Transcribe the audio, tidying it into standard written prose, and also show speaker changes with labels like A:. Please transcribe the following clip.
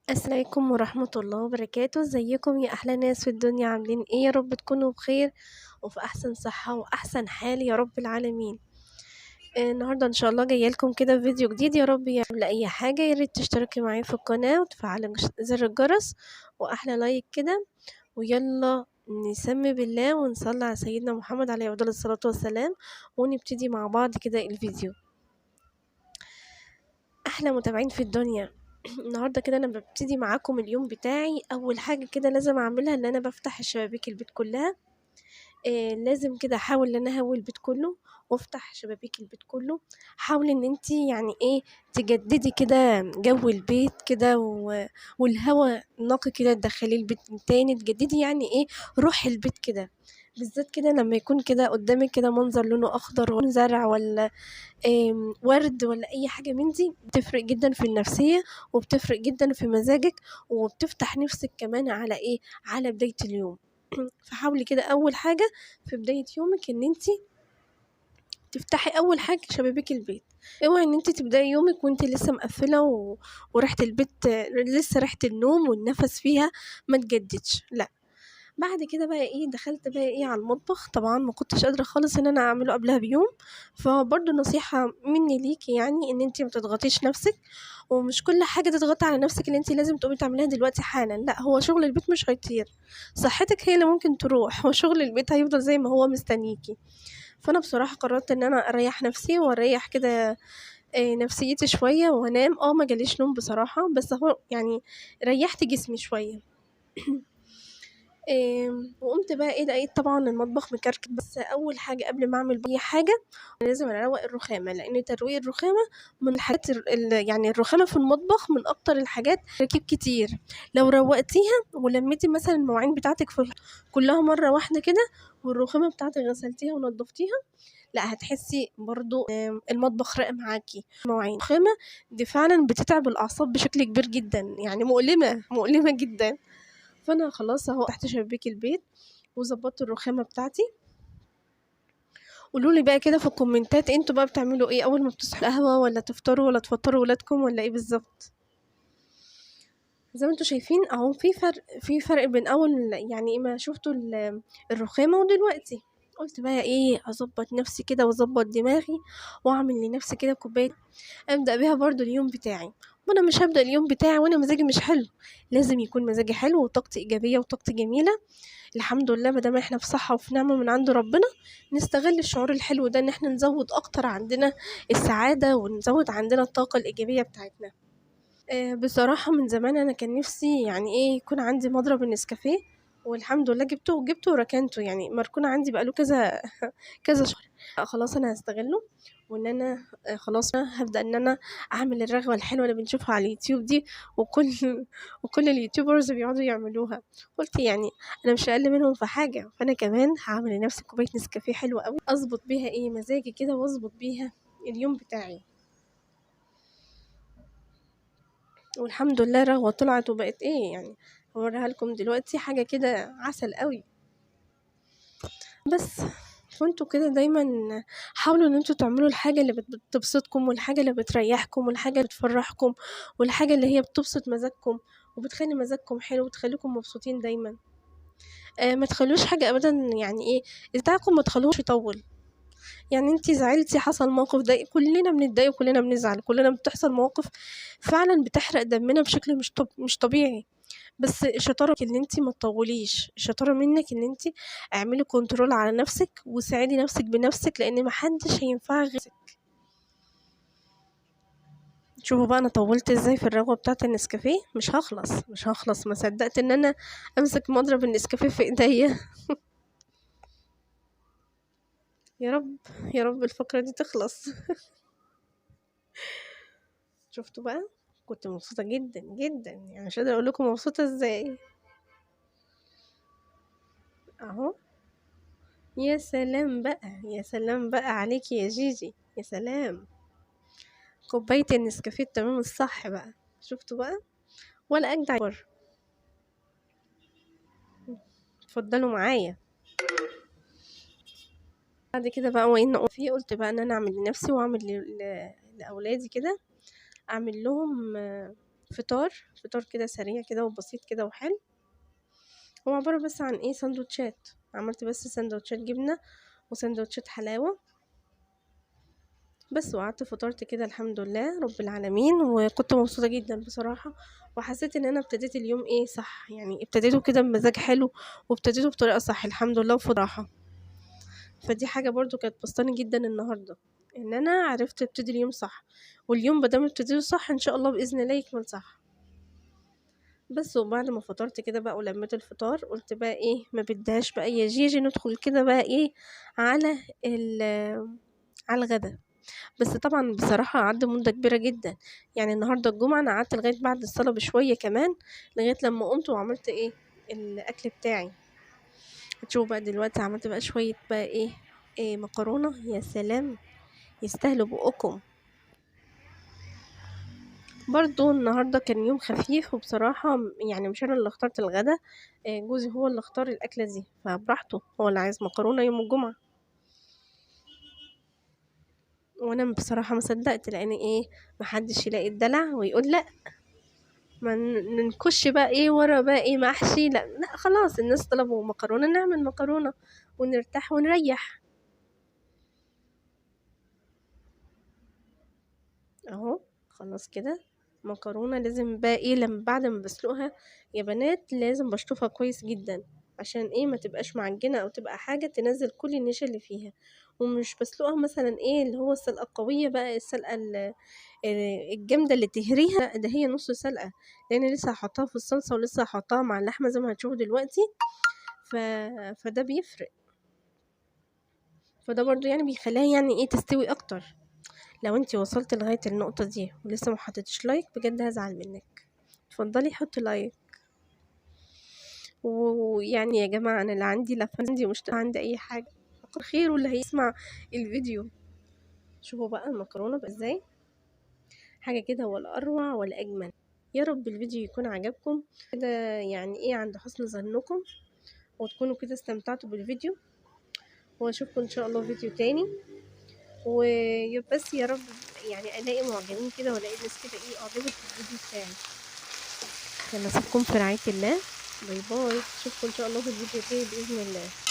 A: السلام عليكم ورحمة الله وبركاته، ازيكم يا أحلى ناس في الدنيا، عاملين ايه؟ يا رب تكونوا بخير وفي أحسن صحة وأحسن حال يا رب العالمين. النهاردة إن شاء الله جاية لكم كده فيديو جديد. يا رب قبل أي حاجة يا ريت تشتركي معايا في القناة وتفعلي زر الجرس وأحلى لايك كده، ويلا نسمي بالله ونصلي على سيدنا محمد عليه أفضل الصلاة والسلام، ونبتدي مع بعض كده الفيديو. أحلى متابعين في الدنيا. النهارده كده أنا بابتدي معاكم اليوم بتاعي. أول حاجة كده لازم أعملها إن أنا بافتح شبابيك البيت كلها. لازم كده أحاول إن أنا أهوي البيت كله وافتح شبابيك البيت كله. حاولي إن أنتِ يعني إيه تجددي كده جو البيت كده والهوا النقي كده تدخّليه البيت من تاني، تجددي يعني إيه روح البيت كده، بالذات كده لمّا يكون كده قدامِك كده منظر لونه أخضر زرع والّا ورد والّا أي حاجة من دي، بتفرق جدًا في النفسية وبتفرق جدًا في مزاجِك وبتفتح نِفسِك كمان على إيه، على بداية اليوم. فحاولي كده أول حاجة في بداية يومِك إن أنتِ تفتحي أول حاجة شبابيك البيت. اوعي إن أنتِ تبدئي يومِك وأنتِ لسه مقفّلة وريحة البيت لسه ريحة النوم والنَفَس فيها ما اتجددش، لأ. بعد كده بقى إيه، دخلت بقى إيه على المطبخ. طبعًا ما كنتش قادرة خالص إن أنا أعمله قبلها بيوم، فبرضه نصيحة مني ليكِ يعني إن أنتِ ما تضغطيش نفسِك، ومش كل حاجة تضغطي على نفسِك اللي أنتِ لازم تقومي تعمليها دلوقتي حالًا، لأ هو شغل البيت مش هيطير، صحتِك هي اللي ممكن تروح وشغل البيت هيفضل زي ما هو مستنيكِ. فأنا بصراحة قررت إن أنا أريّح نفسي وأريّح كده نفسيتي شوية وأنام. ما جاليش نوم بصراحة، بس أهو يعني ريّحت جسمي شوية. وقُمت بقى إيه، لقيت طبعًا المطبخ مكركب. بس أول حاجة قبل ما أعمل أي حاجة لازم أروّق الرخامة، لإن ترويق الرخامة من الحاجات يعني الرخامة في المطبخ من أكتر الحاجات تراكيب كتير. لو روّقتيها ولمّيتِ مثلًا المواعين بتاعتِك كلّها مرّة واحدة كده، والرخامة بتاعتِك غسلتيها ونضّفتيها، لأ هتحسّي برضه المطبخ راق معاكِ. المواعين الرخامة دي فعلًا بتتعب الأعصاب بشكل كبير جدًا، يعني مؤلمة، مؤلمة جدًا. فأنا خلاص أهو فتحت شبابيك البيت وضبّطت الرخامة بتاعتي. قولوا لي بقى كده في الكومنتات أنتم بقى بتعملوا إيه أول ما بتصحوا، القهوة والّا تفطروا والّا تفطروا ولادكم والّا إيه بالضبط؟ زي ما أنتم شايفين أهو في فرق بين أول يعني ما شُفتوا الرخامة ودلوقتي. قُلت بقى إيه أضبّط نفسي كده وأضبّط دماغي وأعمل لنفسي كده كوباية أبدأ بيها برضه اليوم بتاعي. وأنا مش هابدأ اليوم بتاعي وأنا مزاجي مش حلو، لازم يكون مزاجي حلو وطاقتي إيجابية وطاقتي جميلة. الحمد لله ما دام إحنا في صحة وفي نعمة من عند ربنا، نستغل الشعور الحلو ده إن إحنا نزوّد أكتر عندنا السعادة ونزوّد عندنا الطاقة الإيجابية بتاعتنا. بصراحة من زمان أنا كان نِفْسي يعني إيه، يكون عندي مضرب النسكافيه، والحمد لله جِبته وركنته، يعني مركون عندي بقى له كذا كذا شهر. خلاص أنا هاستغلّه وإن أنا خلاص هابدأ إن أنا أعمل الرغوة الحلوة اللي بنشوفها على اليوتيوب دي، وكل وكل اليوتيوبرز بيقعدوا يعملوها. قُلت يعني أنا مش أقل منهم في حاجة، فأنا كمان هاعمل لنَفْسي كوباية نسكافيه حلوة أوي، أضبط بيها إيه، مزاجي كده وأضبط بيها اليوم بتاعي. والحمد لله الرغوة طلعت وبقت إيه يعني، هاورّيها لكم دلوقتي حاجة كده عسل أوي. بس فأنتم كده دايمًا حاولوا إن أنتم تعملوا الحاجة اللي بتبسطكم والحاجة اللي بتريّحكم والحاجة اللي بتفرّحكم والحاجة اللي هي بتبسط مزاجكم وبتخلّي مزاجكم حلو وتخلّيكم مبسوطين دايمًا. ما تخلّوش حاجة أبدًا يعني إيه، بتاعكم ما تخلّوهوش يطوّل. يعني أنتِ زعلتِ، حصل موقف ضايق، كلّنا بنتضايق وكلّنا بنزعل، كلّنا بتحصل مواقف فعلًا بتحرق دمنا بشكل مش طبيعي. بس الشطارة إن أنتِ ما تطوّليش، الشطارة منِّك إن أنتِ اعملي control على نَفْسِك وساعدي نَفْسِك بنَفْسِك، لإن ما حدّش هينفعك غيرِك. شوفوا بقى أنا طوّلت إزاي في الرغوة بتاعة النسكافيه، مش هاخلص، ما صدّقت إن أنا أمسك مضرب النسكافيه في إيديّا. يا رب، يا رب الفقرة دي تخلص. شُفتوا بقى، كنت مبسوطة جدًا، جدًا، يعني مش قادرة أقول لكم مبسوطة إزاي. أهو، يا سلام بقى، يا سلام بقى عليكِ يا جيجي، يا سلام! كوباية النسكافيه التمام الصح بقى، شُفتوا بقى؟ ولا أجدع اتفضلوا معايا. بعد كده بقى وإن فيه قُلت بقى إن أنا أعمل لنفسي وأعمل لأولادي كده، أعمل لهم فطار كده سريع كده وبسيط كده وحلو. هو عبارة بس عن ايه، سندوتشات. عملت بس سندوتشات جبنة وسندوتشات حلاوة بس، وقعدت فطرت كده الحمد لله رب العالمين، وكنت مبسوطة جدا بصراحة. وحسيت ان انا ابتديت اليوم ايه صح، يعني ابتديته كده بمزاج حلو، وابتديته بطريقة صح الحمد لله وفرحة. فدي حاجة برضو كانت بسطاني جدا النهاردة، ان انا عرفت ابتدي اليوم صح. واليوم مادام ابتديته صح ان شاء الله باذن الله يكمل صح. بس وبعد ما فطرت كده بقى ولميت الفطار، قلت بقى ايه ما بدهاش بقى يا جيجي ندخل كده بقى ايه على على الغدا. بس طبعا بصراحة قعدت مدة كبيرة جدا، يعني النهاردة الجمعة انا قعدت لغاية بعد الصلاة بشوية كمان، لغاية لما قمت وعملت ايه الاكل بتاعي. هتشوفوا بقى دلوقتي عملت بقى شوية بقى ايه مكرونة، يا سلام يستاهلوا بقكم. برضه النهاردة كان يوم خفيف، وبصراحة يعني مش أنا اللي اخترت الغدا، جوزي هو اللي اختار الأكلة دي، فبراحته هو اللي عايز مكرونة يوم الجمعة. وأنا بصراحة ما صدقت، لأن محدش يلاقي الدلع ويقول لأ، ما ننكش بقى ورا بقى محشي، لأ لأ خلاص الناس طلبوا مكرونة نعمل مكرونة ونرتاح ونريح. اهو خلاص كده مكرونة لازم بقى لما بعد ما بسلقها يا بنات لازم بشطفها كويس جدا، عشان ما تبقاش معجنة او تبقى حاجة تنزل كل النشا اللي فيها. ومش بسلقها مثلا اللي هو السلقة القوية بقى، السلقة الجامدة اللي تهريها، لأ، ده هي نص سلقة، لان لسه هحطها في الصلصة ولسه هحطها مع اللحمة زي ما هتشوفوا دلوقتي. ف... فده بيفرق، فده برضو بيخليها تستوي اكتر. لو انتي وصلت لغاية النقطة دي ولسه ما حطيتش لايك بجد هزعل منك، اتفضلي حطي لايك. ويعني يا جماعة انا لا عندي لا عندي مش عندي اي حاجة، فقط خير واللي هيسمع الفيديو. شوفوا بقى المكرونة بقى ازاي، حاجة كده ولا اروع ولا اجمل. يا رب الفيديو يكون عجبكم كده، عند حسن ظنكم، وتكونوا كده استمتعتوا بالفيديو. واشوفكم ان شاء الله فيديو تاني، وبس يا رب الاقي معجبين كده، والاقي ناس كده اعجبت بالفيديو بتاعي. يلا اسيبكم في رعاية الله، باي باي، اشوفكم ان شاء الله في الفيديو الجاي باذن الله.